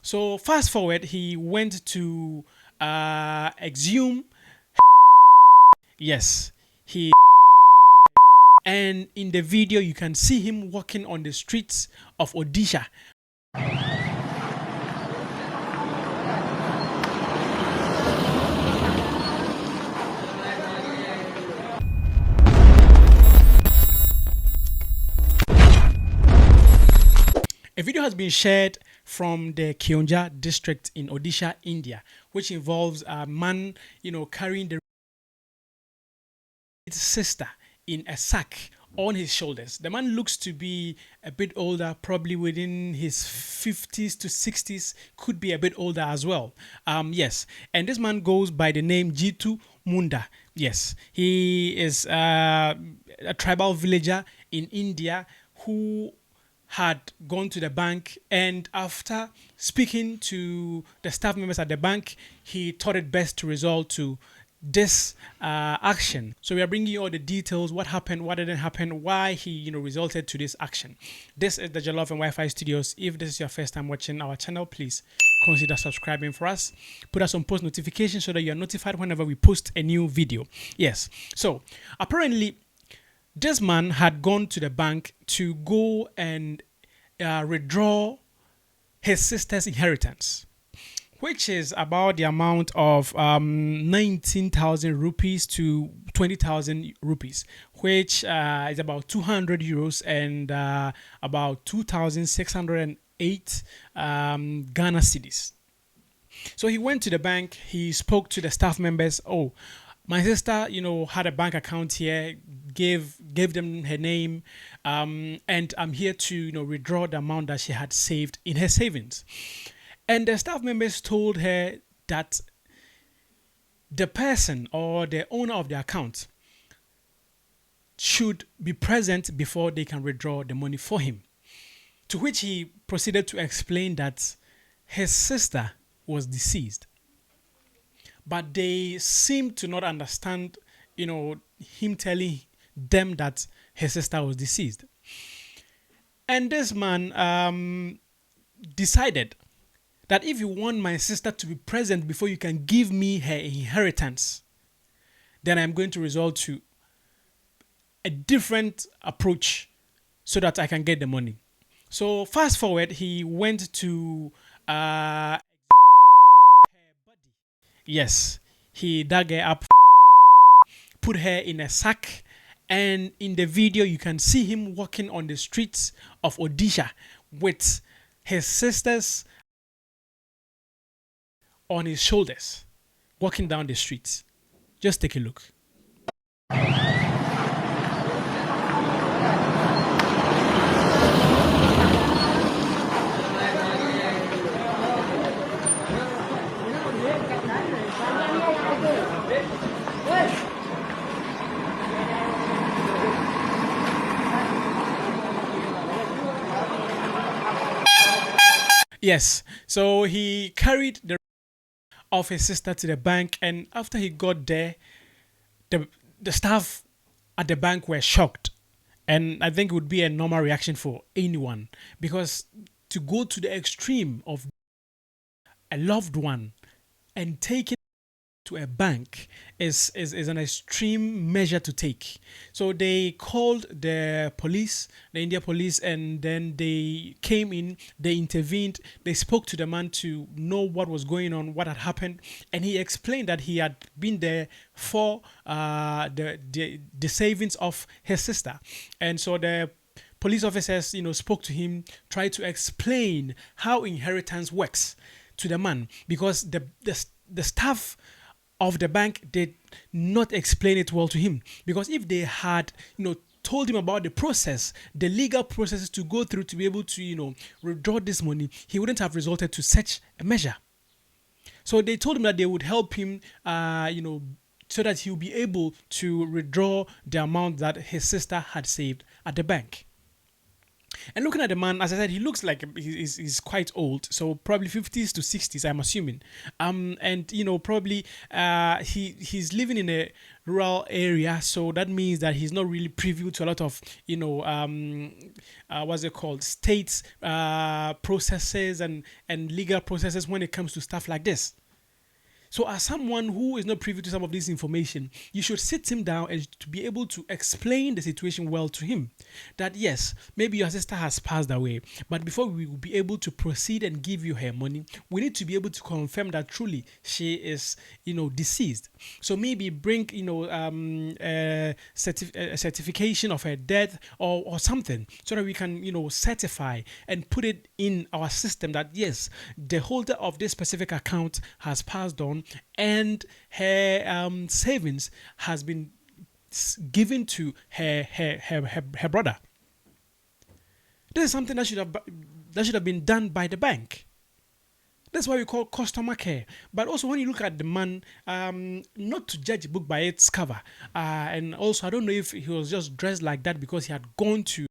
So fast forward, he went to exhume. Yes, he. And in the video, you can see him walking on the streets of Odisha. A video has been shared from the Kionja district in Odisha, India, which involves a man, carrying the sister in a sack on his shoulders. The man looks to be a bit older, probably within his 50s to 60s, could be a bit older as well. Yes, and this man goes by the name Jitu Munda. Yes, he is a tribal villager in India who had gone to the bank, and after speaking to the staff members at the bank, he thought it best to resort to this action. So we are bringing you all the details: what happened, what didn't happen, why he resulted to this action. This is the Jollof and Wi-Fi Studios. If this is your first time watching our channel, please consider subscribing for us. Put us on post notifications so that you are notified whenever we post a new video. Yes. So apparently, this man had gone to the bank to go and withdraw his sister's inheritance, which is about the amount of 19,000 rupees to 20,000 rupees, which is about 200 euros and about 2,608 Ghana cedis. So he went to the bank, he spoke to the staff members. Oh, my sister, had a bank account here, gave them her name, and I'm here to, withdraw the amount that she had saved in her savings. And the staff members told her that the person or the owner of the account should be present before they can withdraw the money for him. To which he proceeded to explain that his sister was deceased. But they seemed to not understand, him telling them that his sister was deceased. And this man decided that if you want my sister to be present before you can give me her inheritance, then I'm going to resort to a different approach so that I can get the money. So fast forward, he went to yes, he dug her up, put her in a sack, and in the video you can see him walking on the streets of Odisha with his sisters on his shoulders, walking down the streets. Just take a look. Yes, so he carried the of his sister to the bank, and after he got there, the staff at the bank were shocked, and I think it would be a normal reaction for anyone, because to go to the extreme of a loved one and take it to a bank is an extreme measure to take. So they called the police, the India police, and then they came in, they intervened, they spoke to the man to know what was going on, what had happened, and he explained that he had been there for the savings of his sister. And so the police officers, spoke to him, tried to explain how inheritance works to the man, because the staff of the bank did not explain it well to him, because if they had told him about the process, the legal processes to go through to be able to withdraw this money, he wouldn't have resorted to such a measure. So they told him that they would help him so that he'll be able to withdraw the amount that his sister had saved at the bank. And looking at the man, as I said, he looks like he's quite old, so probably 50s to 60s, I'm assuming. And probably he's living in a rural area, so that means that he's not really privy to a lot of what's it called, states processes and legal processes when it comes to stuff like this. So, as someone who is not privy to some of this information, you should sit him down and to be able to explain the situation well to him. That yes, maybe your sister has passed away, but before we will be able to proceed and give you her money, we need to be able to confirm that truly she is, deceased. So maybe bring, a certification of her death or something, so that we can, certify and put it in our system that yes, the holder of this specific account has passed on, and her savings has been given to her brother. This is something that should have been done by the bank. That's why we call customer care. But also, when you look at the man, not to judge a book by its cover, and also I don't know if he was just dressed like that because he had gone to.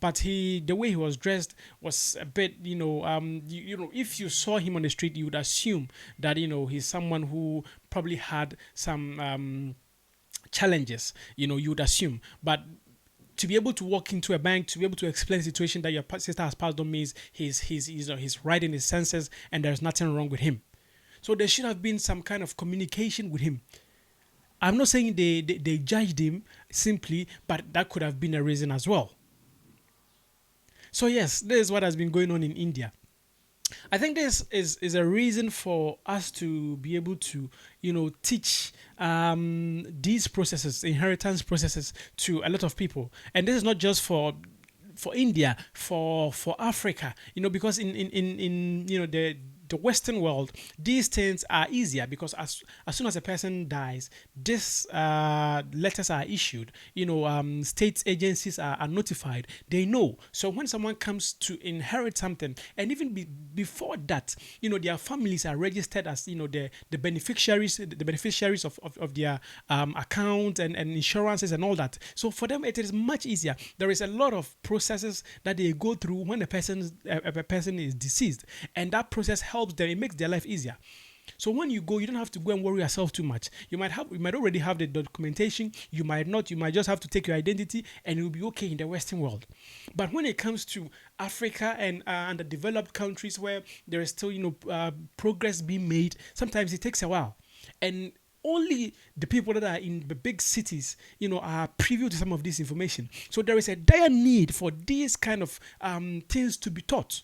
But the way he was dressed was a bit, if you saw him on the street, you would assume that he's someone who probably had some challenges. You would assume, but to be able to walk into a bank, to be able to explain the situation that your sister has passed on, means he's right in his senses and there's nothing wrong with him. So there should have been some kind of communication with him. I'm not saying they judged him simply, but that could have been a reason as well. So yes, this is what has been going on in India. I think this is a reason for us to be able to, teach these processes, inheritance processes, to a lot of people. And this is not just for India, for Africa, because in the Western world, these things are easier because as soon as a person dies, these letters are issued. State agencies are notified. They know. So when someone comes to inherit something, and even before that, their families are registered as the beneficiaries of their account and insurances and all that. So for them, it is much easier. There is a lot of processes that they go through when a person is deceased, and that process helps them. It makes their life easier. So when you go, you don't have to go and worry yourself too much. You might already have the documentation. You might not. You might just have to take your identity, and you'll be okay in the Western world. But when it comes to Africa and the developed countries where there is still progress being made, sometimes it takes a while, and only the people that are in the big cities, are privy to some of this information. So there is a dire need for these kind of things to be taught,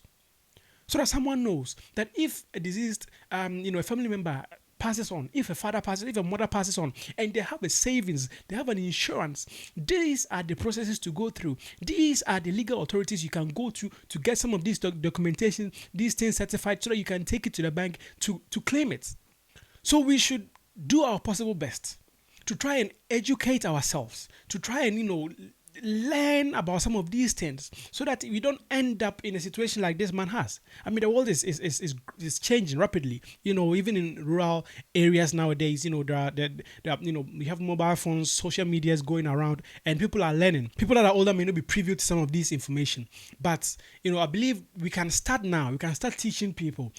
so that someone knows that if a deceased, a family member passes on, if a father passes, if a mother passes on, and they have a savings, they have an insurance, these are the processes to go through. These are the legal authorities you can go to get some of this documentation, these things certified, so that you can take it to the bank to claim it. So we should do our possible best to try and educate ourselves, to try and learn about some of these things, so that we don't end up in a situation like this man has. I mean, the world is changing rapidly. Even in rural areas nowadays, we have mobile phones, social media is going around, and people are learning. People that are older may not be privy to some of this information, but I believe we can start now. We can start teaching people.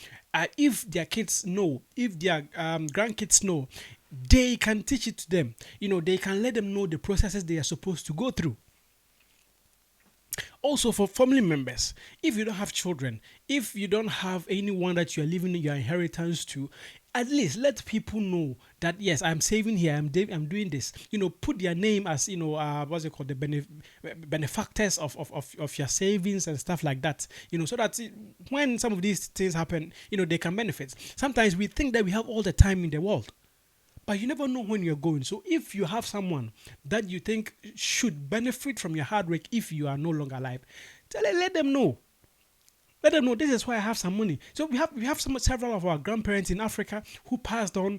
If their kids know, if their grandkids know, they can teach it to them. They can let them know the processes they are supposed to go through. Also, for family members, if you don't have children, if you don't have anyone that you are leaving your inheritance to, at least let people know that yes, I'm saving here, I'm doing this. Put their name as what's it called, the benefactors of your savings and stuff like that. So that when some of these things happen, they can benefit. Sometimes we think that we have all the time in the world, but you never know when you're going. So if you have someone that you think should benefit from your hard work if you are no longer alive, let them know. Let them know this is why I have some money. So we have several of our grandparents in Africa who passed on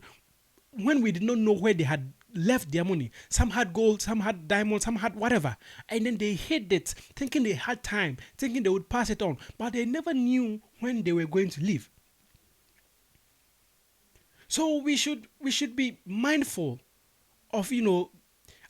when we did not know where they had left their money. Some had gold, some had diamonds, some had whatever. And then they hid it, thinking they had time, thinking they would pass it on. But they never knew when they were going to leave. So we should be mindful of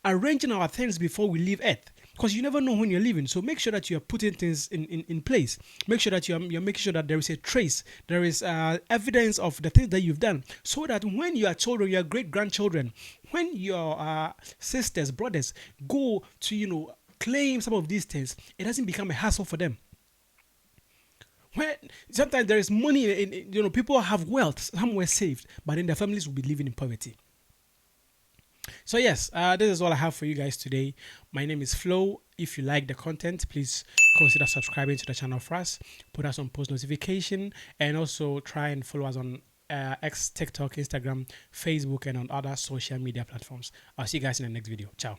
arranging our things before we leave Earth, because you never know when you're leaving. So make sure that you're putting things in place. Make sure that you're making sure that there is a trace, there is evidence of the things that you've done, so that when your children, your great grandchildren, when your sisters, brothers go to, claim some of these things, it doesn't become a hassle for them. When sometimes there is money people have wealth somewhere saved, but then their families will be living in poverty. So yes, this is all I have for you guys today. My name is Flo. If you like the content, please consider subscribing to the channel for us. Put us on post notification, and also try and follow us on X, TikTok, Instagram, Facebook, and on other social media platforms. I'll see you guys in the next video. Ciao.